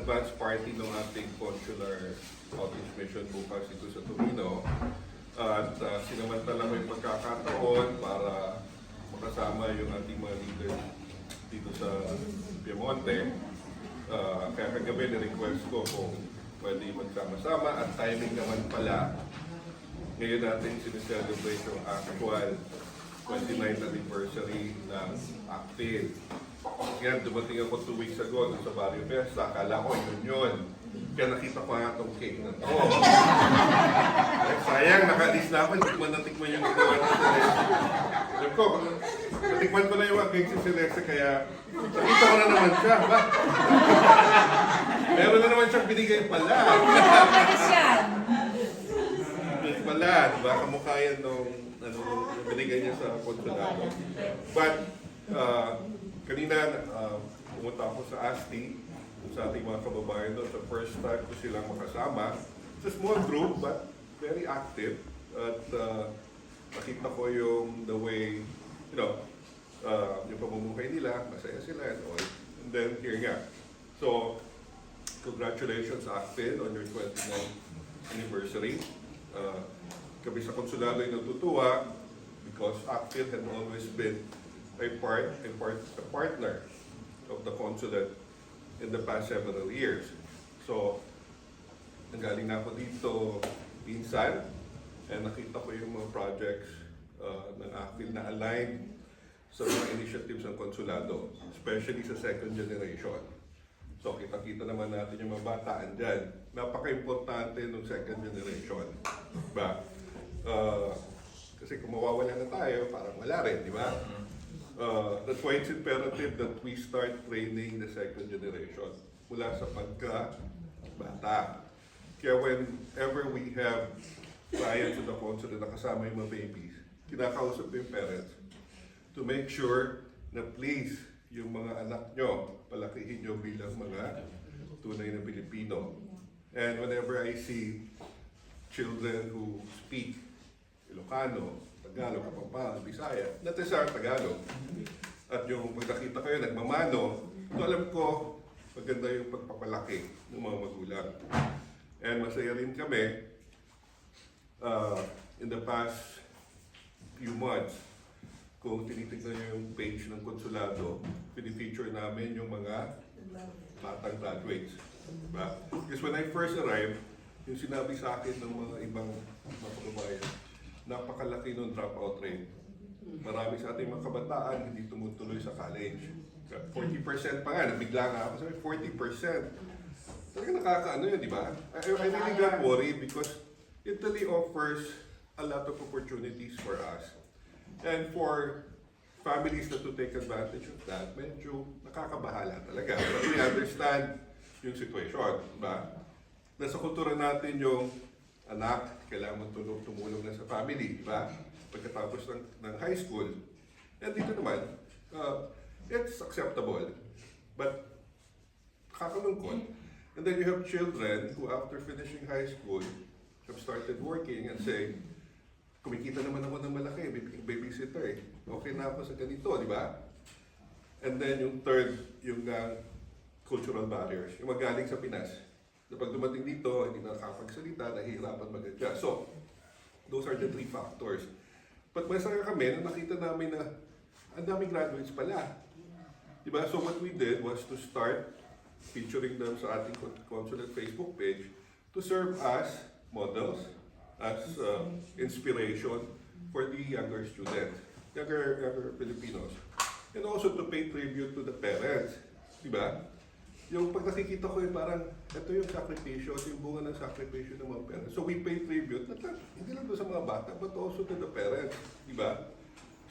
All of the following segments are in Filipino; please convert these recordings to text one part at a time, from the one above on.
advance party ng ating consular outreach mission bukas dito sa Torino. At sinamantala may pagkakataon para makasama yung ating mga leaders dito sa Piemonte. Kaya kagabi na-request ko kung pwede magsama-sama at timing naman pala. Ngayon natin sineselebrate yung actual 29th anniversary ng ACTIL. Ngayon, dumating ako 2 weeks ago sa Barrio Fiesta. Akala ko yun. Kaya nakita ko nga itong cake na to. Sayang, nakalis na ako. Tikman na tikman yung ginawa ng Celeste. Alam ko, natikman ko na yung cake si Celeste, kaya nakita ko na naman siya. Ba? Meron na naman siyang binigay pala. Ayos yan. Binigay pala, diba? Kamukha yan nung binigay niya sa konsulado. But, kanina, pumunta ako sa ASTI, sa ating mga kababayan doon. Sa first time ko silang makasama. It's a small group, but very active. At nakita ko yung the way, yung pamumuhay nila, masaya sila and all. And then, here nga. So, congratulations, ACTIL, on your 29th anniversary. Kami sa konsulado ay natutuwa because ACTIL had always been a partner of the consulate in the past several years. So, nanggaling na ako dito minsan and nakita ko yung mga projects ng ACTIL na aligned sa mga initiatives ng konsulado, especially sa second generation. So, kita-kita naman natin yung mga bataan dyan. Napaka-importante ng second generation. Diba? Kasi kung mawawala na tayo, parang wala rin, di ba? That's why it's imperative that we start training the second generation mula sa pagka-bata. Kaya whenever we have clients in the consulate na kasama yung mga babies, kinakausap yung parents to make sure na please yung mga anak nyo, palakihin nyo bilang mga tunay na Pilipino. And whenever I see children who speak Ilocano, Tagalog, Kapampangan, Bisaya, that is our Tagalog. At yung pag nakita kayo, nagmamano, ito alam ko, maganda yung pagpapalaki ng mga magulang. And masaya rin kami, in the past few months, kung tinitignan nyo yung page ng konsulado, pinifeature namin yung mga batang graduates. Diba? Because when I first arrived, yung sinabi sa akin ng mga ibang mga kababayan, napakalaki ng dropout rate. Marami sa ating mga kabataan hindi tumutuloy sa college. 40% pa nga, nabigla nga ako. Sabi, 40%. Talaga nakakaano yun, di ba? I really got worried because Italy offers a lot of opportunities for us. And for families na to take advantage of that, medyo nakakabahala talaga. But we understand yung situation, di ba? Nasa kultura natin yung anak, kailangan tumulong na sa family, di ba? Pagkatapos ng high school. And dito naman, it's acceptable. But kakalungkot. And then you have children who after finishing high school have started working and say, kumikita naman ako ng malaki, babysitter eh. Okay na ako sa ganito, di ba? And then yung third, yung cultural barriers, yung magaling sa Pinas. Na pag dumating dito, hindi na nakakapagsalita, nahihirapan mag-adjust. So, those are the 3 factors. But masaya kami na nakita namin na ang daming graduates pala. Diba? So what we did was to start featuring them sa ating consulate Facebook page to serve as models, as inspiration for the younger students, younger Filipinos. And also to pay tribute to the parents. Diba? Yung pag nakikita ko parang ito yung sakripisyo, yung bunga ng sakripisyo ng mga parents. So we pay tribute, hindi lang doon sa mga bata, but also to the parents. Diba?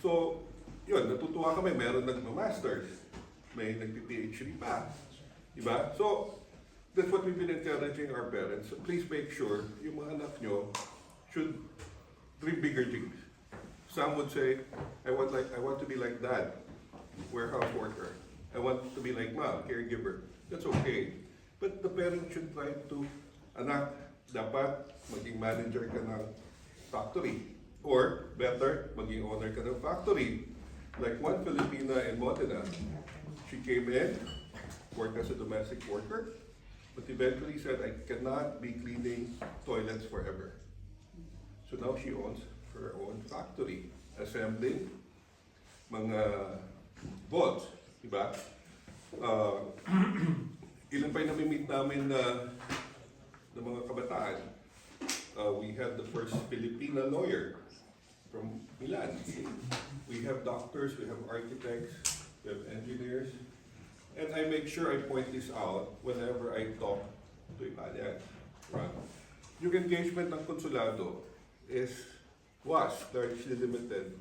So, yun, natutuwa kami, meron nagma-masters, may nagpi-PhD pa. Diba? So, that's what we've been encouraging our parents. So please make sure yung mga anak nyo should dream bigger dreams. Some would say, I want to be like dad, warehouse worker. I want to be like mom, caregiver. That's okay. But the parent should try to, anak, dapat maging manager ka ng factory. Or, better, maging owner ka ng factory. Like one Filipina in Modena, she came in, worked as a domestic worker, But eventually said, I cannot be cleaning toilets forever. So now she owns her own factory, assembling mga vaults, diba? Ilan pa yung nami-meet namin na mga kabataan. We had the first Filipina lawyer from Milan. We have doctors, we have architects, we have engineers. And I make sure I point this out whenever I talk to Italians. Right? Yung engagement ng konsulado was largely limited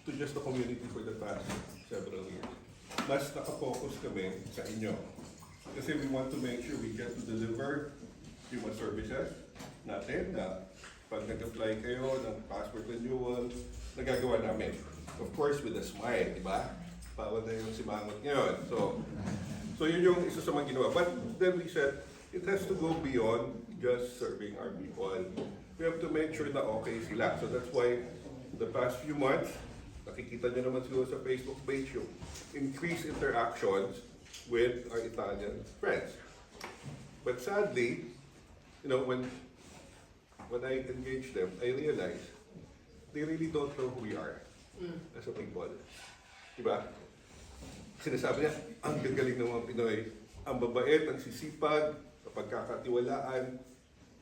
to just the community for the past several years. Mas nakafocus kami sa inyo. Kasi we want to make sure we get to deliver human services natin na pag nag-apply kayo ng passport renewal, nagagawa namin. Of course, with a smile, di ba? Bawal na yung simangot ngayon. So yun yung isa sa mga ginawa. But then we said, it has to go beyond just serving our people. We have to make sure na okay sila. So that's why the past few months, nakikita nyo naman siguro sa Facebook page yung increased interactions with our Italian friends. But sadly, you know, when I engage them, I realize they really don't know who we are as a people. Diba? Sinasabi niya, ang gagaling ng mga Pinoy, ang babait, ang sisipag, kapag kakatiwalaan.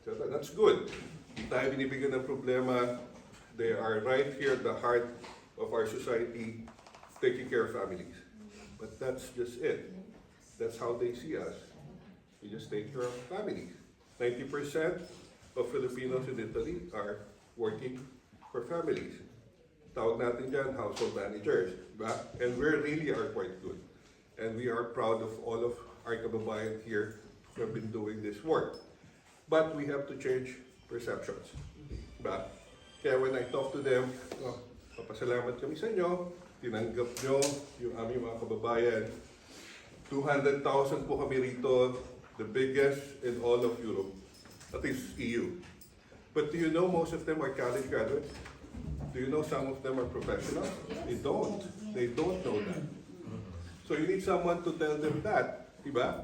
So that's good. Hindi tayo binibigyan ng problema. They are right here at the heart of our society, taking care of families. But that's just it. That's how they see us. We just take care of families. 90% of Filipinos in Italy are working for families. Tawag natin dyan, household managers. Diba? And we really are quite good. And we are proud of all of our kababayan here who have been doing this work. But we have to change perceptions. Diba? Kaya when I talk to them, oh, papasalamat kami sa inyo, tinanggap nyo yung aming mga kababayan. 200,000 po kami rito, the biggest in all of Europe, at least EU. But do you know most of them are college graduates? Do you know some of them are professionals? They don't. They don't know that. So you need someone to tell them that, diba?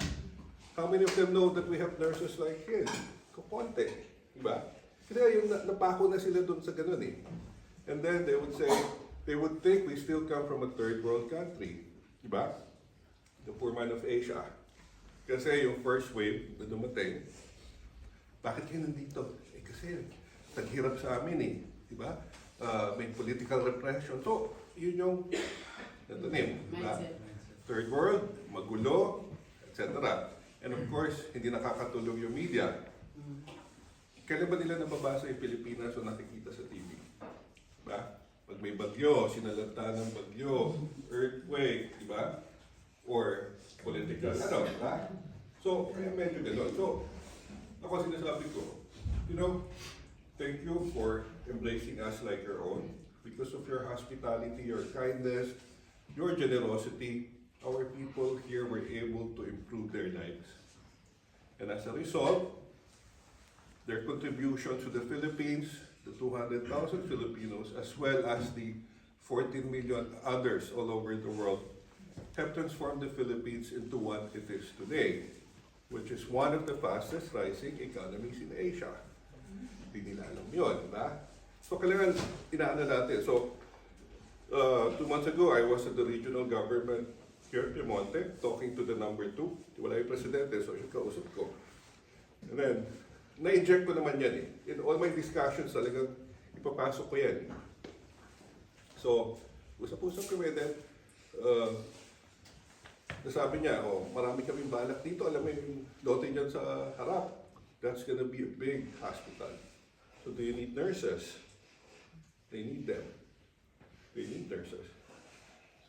How many of them know that we have nurses like him? Kaponte, diba? Kasi yung napako na sila dun sa ganun eh. And then they would say, they would think we still come from a third world country, diba? The poor man of Asia. Kasi yung first wave na dumating, bakit kayo nandito? Eh kasi naghirap sa amin eh, diba? May political repression. So, yun yung natanim, diba? Third world, magulo, etc. And of course, hindi nakakatulong yung media. Kailan ba nila nababasa yung Pilipinas o nakikita sa TV? Diba? Pag may bagyo, sinalanta ng bagyo, earthquake, diba? Or political, ano, diba? So, medyo gano'n. So, ako sinasabi ko, you know, thank you for embracing us like your own. Because of your hospitality, your kindness, your generosity, our people here were able to improve their lives. And as a result, their contribution to the Philippines, the 200,000 Filipinos, as well as the 14 million others all over the world, have transformed the Philippines into what it is today, which is one of the fastest rising economies in Asia. Hindi nila alam yun, diba? So kailangan inaano natin. So, 2 months ago, I was at the regional government here in Piemonte, talking to the number 2. Wala yung presidente, so yung kausap ko. And then, na-inject ko naman yan eh. In all my discussions, talagang ipapasok ko yan. So, usap-usap kami then, nasabi niya, oh, marami kaming balak dito. Alam mo yung lote niyan sa harap. That's gonna be a big hospital. So do you need nurses? They need them. They need nurses.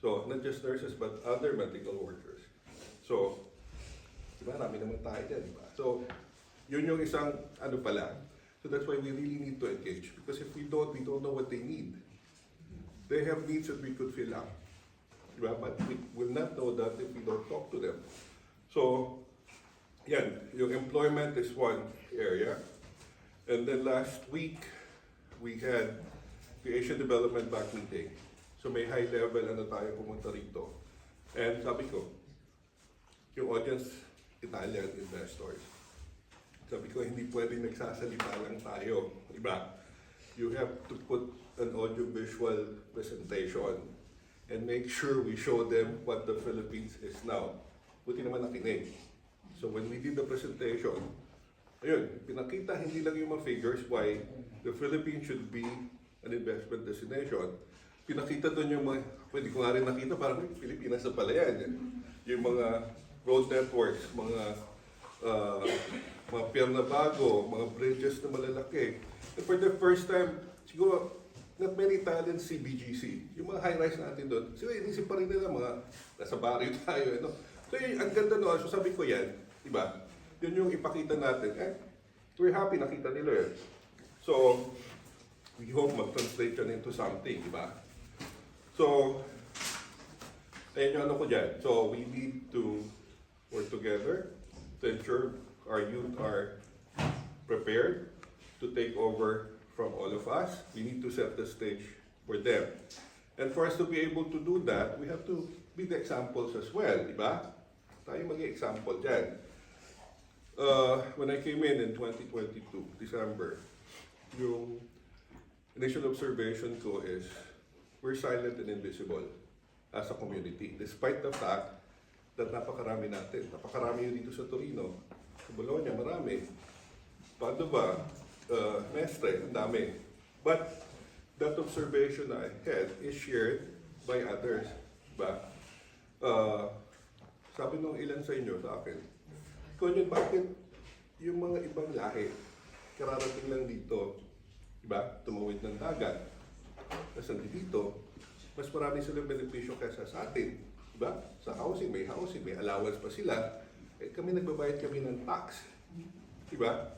So, not just nurses, but other medical workers. So, diba, marami naman tayo dyan, diba? So, yun yung isang ano pala. So that's why we really need to engage. Because if we don't know what they need. They have needs that we could fill up. Diba? But we will not know that if we don't talk to them. So, yan, yung employment is one area. And then last week, we had the Asian Development Bank meeting. So may high level ano tayo pumunta rito. And sabi ko, yung audience, Italian investors. Sabi ko, hindi pwedeng nagsasalita lang tayo. Diba? You have to put an audio-visual presentation and make sure we show them what the Philippines is now. Buti naman nakinig. So when we did the presentation, ayun, pinakita hindi lang yung mga figures why the Philippines should be an investment destination. Pinakita doon yung mga, pwede ko nga rin nakita, parang Pilipinas na pala yan. Yung mga road networks, mga pier na bago, mga bridges na malalaki. And for the first time, siguro, not many talents CBGC. Yung mga high-rise natin doon, siguro inisip pa rin nila mga nasa barrio tayo. Ano? So yun, ang ganda noon. So sabi ko yan, diba? Yun yung ipakita natin. We're happy nakita nila yun. So, we hope mag-translate yan into something, diba? So, ayun yung ano ko dyan. So, we need to work together to ensure our youth are prepared to take over from all of us. We need to set the stage for them. And for us to be able to do that, we have to be the examples as well, di ba? Tayo maging example dyan. When I came in 2022, December, yung initial observation ko is we're silent and invisible as a community, despite the fact that napakarami natin. Napakarami yun dito sa Torino. Sa Bologna, marami. Padova, Mestre, ang dami. But that observation I had is shared by others. Diba? Sabi nung ilan sa inyo sa akin, Konyon, bakit yung mga ibang lahi, kararating lang dito, diba? Tumawid ng dagat, tapos dito, mas marami silang benepisyo kaysa sa atin. Diba? Sa housing, may allowance pa sila. Eh, kami nagbabayad kami ng tax. Diba?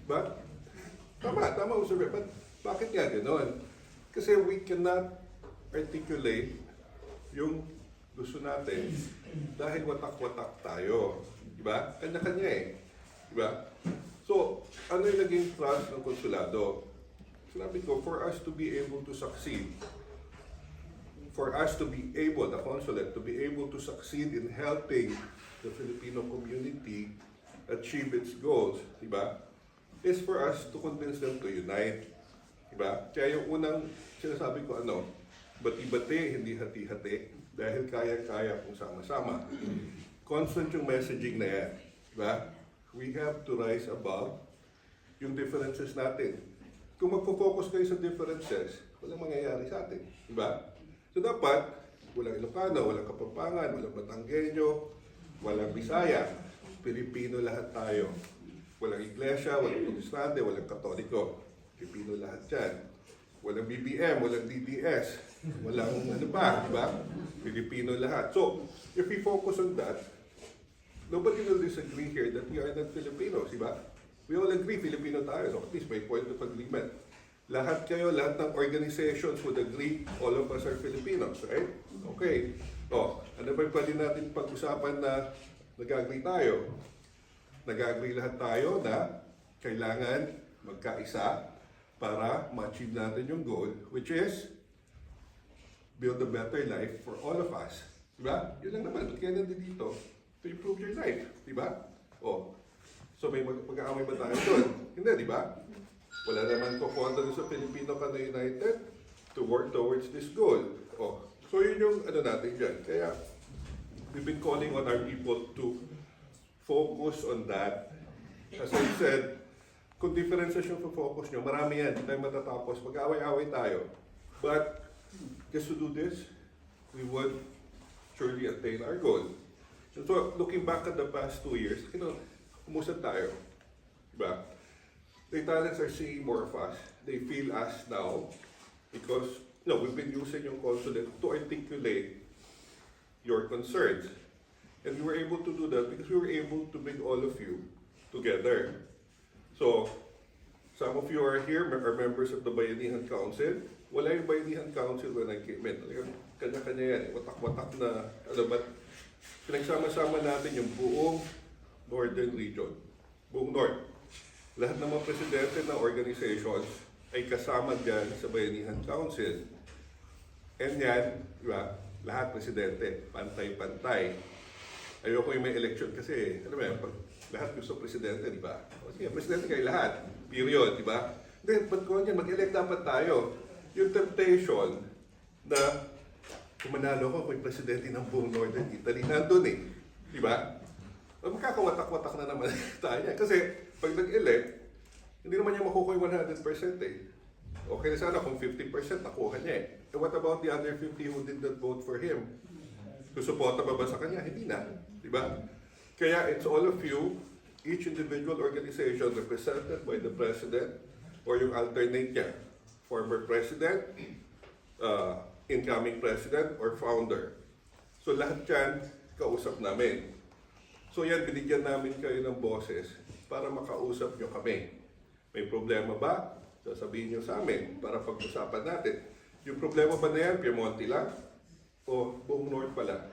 But, tama, observe. But, bakit nga gano'n? Kasi we cannot articulate yung gusto natin dahil watak-watak tayo. Diba? Kanya-kanya eh. Diba? So, ano yung naging trust ng konsulado? Sinabi ko, for us to be able to succeed, for us to be able, the consulate, to be able to succeed in helping the Filipino community achieve its goals, diba? Is for us to convince them to unite. Diba? Kaya yung unang sinasabi ko, bati-bati, hindi hati-hati, dahil kaya-kaya kung sama-sama. Constant yung messaging na yan. Diba? We have to rise above yung differences natin. Kung magpo-focus kayo sa differences, walang mangyayari sa atin. Diba? So dapat, walang Ilocano, walang Kapampangan, walang Batanggenyo, walang Bisaya. Pilipino lahat tayo. Walang Iglesia, walang Protestante, walang Katoliko. Pilipino lahat yan. Walang BBM, walang DDS, walang ano ba, diba? Pilipino lahat. So, if we focus on that, nobody will disagree here that we are not Filipinos, diba? We all agree Filipino tayo, so at least may point of agreement. Lahat kayo, lahat ng organizations would agree, all of us are Filipinos, right? Okay. Ano ba yung pwede natin pag-usapan na nag-agree tayo? Nag-agree lahat tayo na kailangan magkaisa para ma-achieve natin yung goal, which is build a better life for all of us. Diba? Yun lang naman. Ba't kaya nandito dito? To improve your life. Diba? So may mag-aamay ba tayo doon? Hindi, diba? Wala naman ko kontra sa Filipino ka na United to work towards this goal. So yun yung natin dyan. Kaya we've been calling on our people to focus on that. As I said, kung differences yung focus nyo, marami yan. Hindi tayo matatapos. Mag-away-away tayo. But just to do this, we would surely attain our goal. So looking back at the past 2 years, umusad tayo. Diba? The Italians are seeing more of us. They feel us now because we've been using yung consulate to articulate your concerns. And we were able to do that because we were able to bring all of you together. So, some of you are here, are members of the Bayanihan Council. Wala yung Bayanihan Council when I came in. Kanya-kanya yan. Watak-watak na, but pinagsama-sama natin yung buong Northern Region. Buong North. Lahat ng mga presidente ng organizations ay kasama dyan sa Bayanihan Council. And yan, diba, lahat presidente, pantay-pantay. Ayoko yung may election kasi, alam mo yan, pag lahat gusto presidente, di ba? O sige, presidente kayo lahat. Period, di ba? Then, ba't ko yan, mag-elect dapat tayo. Yung temptation na kung manalo ko, ako'y presidente ng buong Northern Italy, nandun eh. Di ba? Magkakawatak-watak na naman tayo niya. Kasi pag nag-elect, hindi naman niya makukuha yung 100% eh. Okay na sana kung 50% nakuha niya eh. And what about the other 50 who did not vote for him? Susuporta ba ba sa kanya? Hindi na. Di ba? Kaya it's all of you, each individual organization represented by the president or yung alternate niya. Former president, incoming president, or founder. So lahat yan, kausap namin. So yan, binigyan namin kayo ng boses para makausap nyo kami. May problema ba? Sasabihin nyo sa amin para pag-usapan natin. Yung problema ba na yan, Piemonte lang? O buong North pala?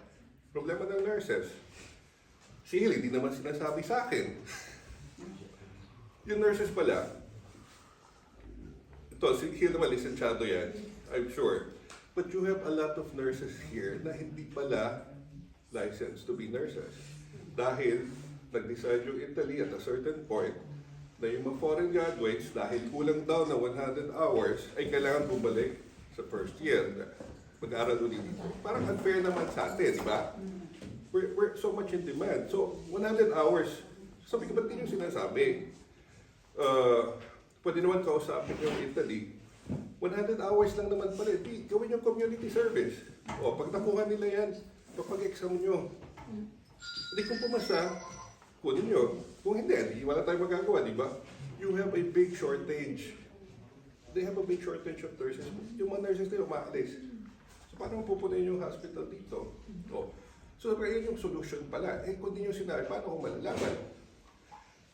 Problema ng nurses. Si Hill, hindi naman sinasabi sa akin. Yung nurses pala, ito, si Hill naman, lisensyado yan, I'm sure. But you have a lot of nurses here na hindi pala licensed to be nurses. Dahil nag-decide yung Italy at a certain point na yung mga foreign graduates, dahil kulang daw na 100 hours, ay kailangan bumalik sa first year. Mag-aaral ulit dito. Parang unfair naman sa atin, di ba? We're so much in demand. So, 100 hours, sabi ko, ba't din yung sinasabi? Pwede naman kausapin yung Italy. 100 hours lang naman pala. Di, gawin yung community service. O, pag nakuha nila yan, pag-exam nyo. Hindi kung pumasa, kunin nyo. Kung hindi, wala tayong magagawa, di ba? You have a big shortage. They have a big shortage of nurses. Yung mga nurses nila umaalis. So, paano pupunin yung hospital dito? O, so, yun yung solution pala. Eh, kung di nyo sinabi, paano kung malalaman?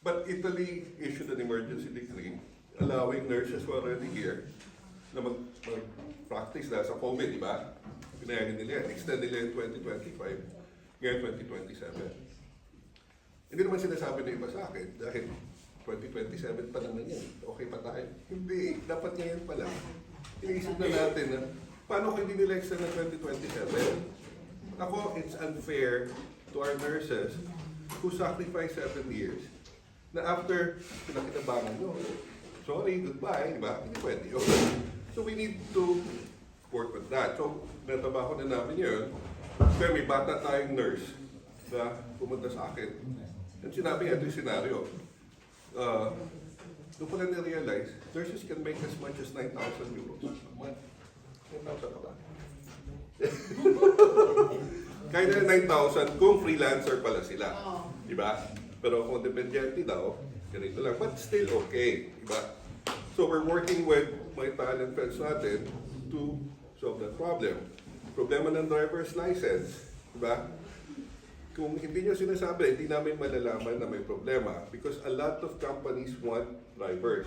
But Italy issued an emergency decree allowing nurses who are already here na mag-practice na sa COVID, di ba? Pinayagan nila yan. Extend nila yung 2025, ngayon 2027. Hindi naman sinasabi na iba sa akin dahil 2027 pa naman yan. Okay pa tayo. Hindi. Dapat ngayon pa lang. Iniisip na natin na paano kung hindi nila extend na 2027? Ako, it's unfair to our nurses who sacrifice 7 years na after pinakinabangan nyo, sorry, goodbye, di ba? Hindi pwede yun. So we need to work with that. So, natabaho na namin yun. Kaya may bata tayong nurse na pumunta sa akin. And sinabi nga ito yung scenario. Doon ko na na-realize, nurses can make as much as 9,000 euros a month. 9,000 ka ba? Kaya na 9,000 kung freelancer pala sila. Diba? Pero kung dependyente daw, ganito lang. But still okay. Diba? So we're working with my talent friends natin to solve that problem. Problema ng driver's license. Diba? Kung hindi nyo sinasabi, hindi namin malalaman na may problema because a lot of companies want drivers.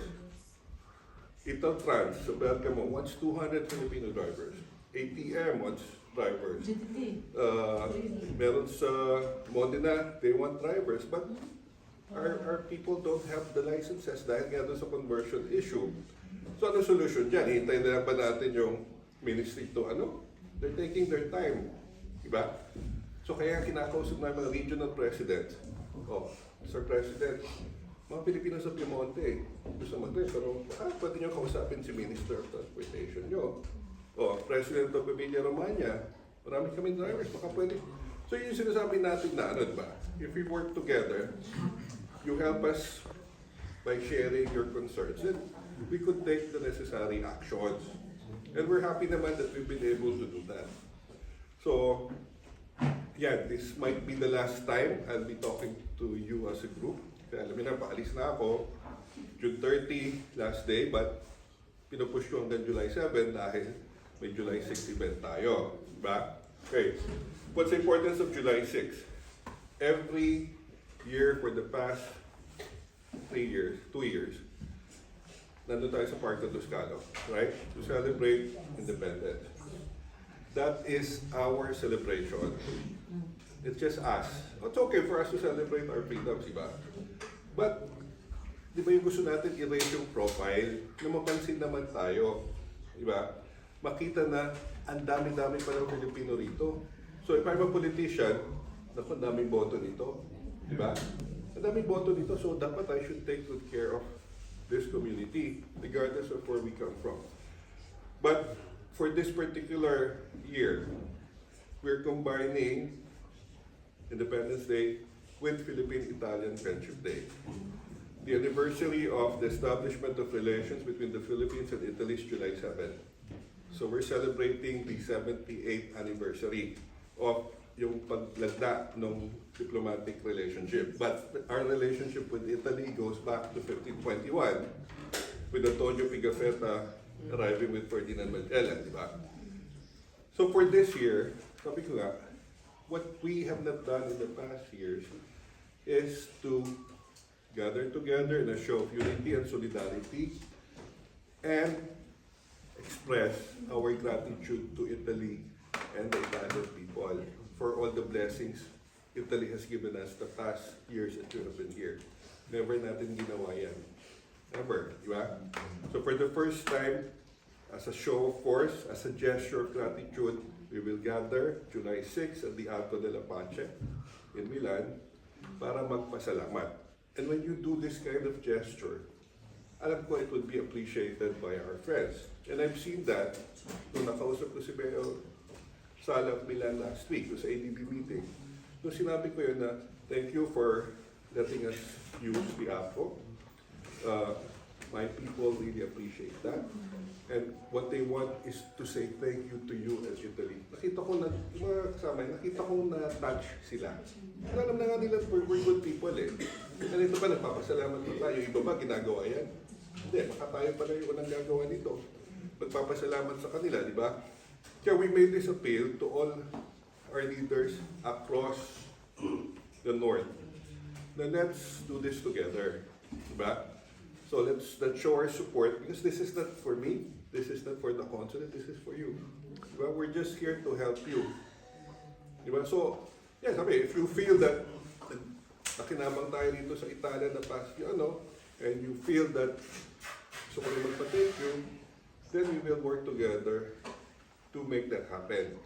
Italtrans sa Bergamo wants 200 Filipino drivers. ATM wants drivers. Meron sa Modena, they want drivers. But our people don't have the licenses dahil nga doon sa conversion issue. So ano solution dyan? Hintayin na lang pa natin yung ministry to ano? They're taking their time. Diba? So kaya kinakausap na mga regional presidents. Oh, Mr. President, mga Pilipino sa Piemonte, gusto mag-drive, pero pwede nyo kausapin si Minister of Transportation nyo. Oh, President of Emilia-Romagna, marami kaming drivers, baka pwede. So yun yung sinasabi natin na ano, diba? If we work together, you help us by sharing your concerns, then we could take the necessary actions. And we're happy naman that we've been able to do that. So, yeah, this might be the last time I'll be talking to you as a group. Kaya alam niyo na, paalis na ako. June 30, last day, but pinupush ko hanggang July 7 dahil may July 6 event tayo. Diba? Okay. What's the importance of July 6? Every year for the past 2 years, nandun tayo sa Parque Los Calos, right? To celebrate independence. That is our celebration. It's just us. It's okay for us to celebrate our freedoms, diba? But, di ba yung gusto natin i-raise yung profile na mapansin naman tayo, diba? Makita na ang dami-dami pa ng Pilipino rito. So if I'm a politician, naku, ang daming boto dito. Di ba? Ang daming boto dito, so dapat I should take good care of this community, regardless of where we come from. But for this particular year, we're combining Independence Day with Philippine-Italian Friendship Day. The anniversary of the establishment of relations between the Philippines and Italy is July 7. So we're celebrating the 78th anniversary of yung paglagda ng diplomatic relationship. But our relationship with Italy goes back to 1521 with Antonio Pigafetta arriving with Ferdinand Magellan, di ba? So for this year, sabi ko nga, what we have not done in the past years is to gather together in a show of unity and solidarity and express our gratitude to Italy and the Italian people for all the blessings Italy has given us the past years that we have been here. Never natin ginawa yan. Never, di ba? So for the first time, as a show of force, as a gesture of gratitude, we will gather July 6 at the Alto della Pace in Milan para magpasalamat. And when you do this kind of gesture, alam ko it would be appreciated by our friends. And I've seen that nung nakausap ko si Mayor Sala of Milan last week sa ADB meeting. Nung sinabi ko yun na, thank you for letting us use the APO. My people really appreciate that. And what they want is to say thank you to you as Italy. Nakita ko na, yung mga kasama, nakita ko na touch sila. Alam na nga nila, we're good people eh. And ito pa, nagpapasalamat pa tayo. Iba ba ginagawa yan? Hindi, baka tayo pa na yung unang gagawa nito. Magpapasalamat sa kanila, di ba? Kaya we made this appeal to all our leaders across the North. Now let's do this together. Di ba? So let's show our support because this is not for me, this is not for the consulate, this is for you. Diba? We're just here to help you. Diba? So, yeah, sabi, if you feel that nakinabang tayo dito sa Italia na past year, and you feel that gusto ko rin magpa-thank you, then we will work together to make that happen.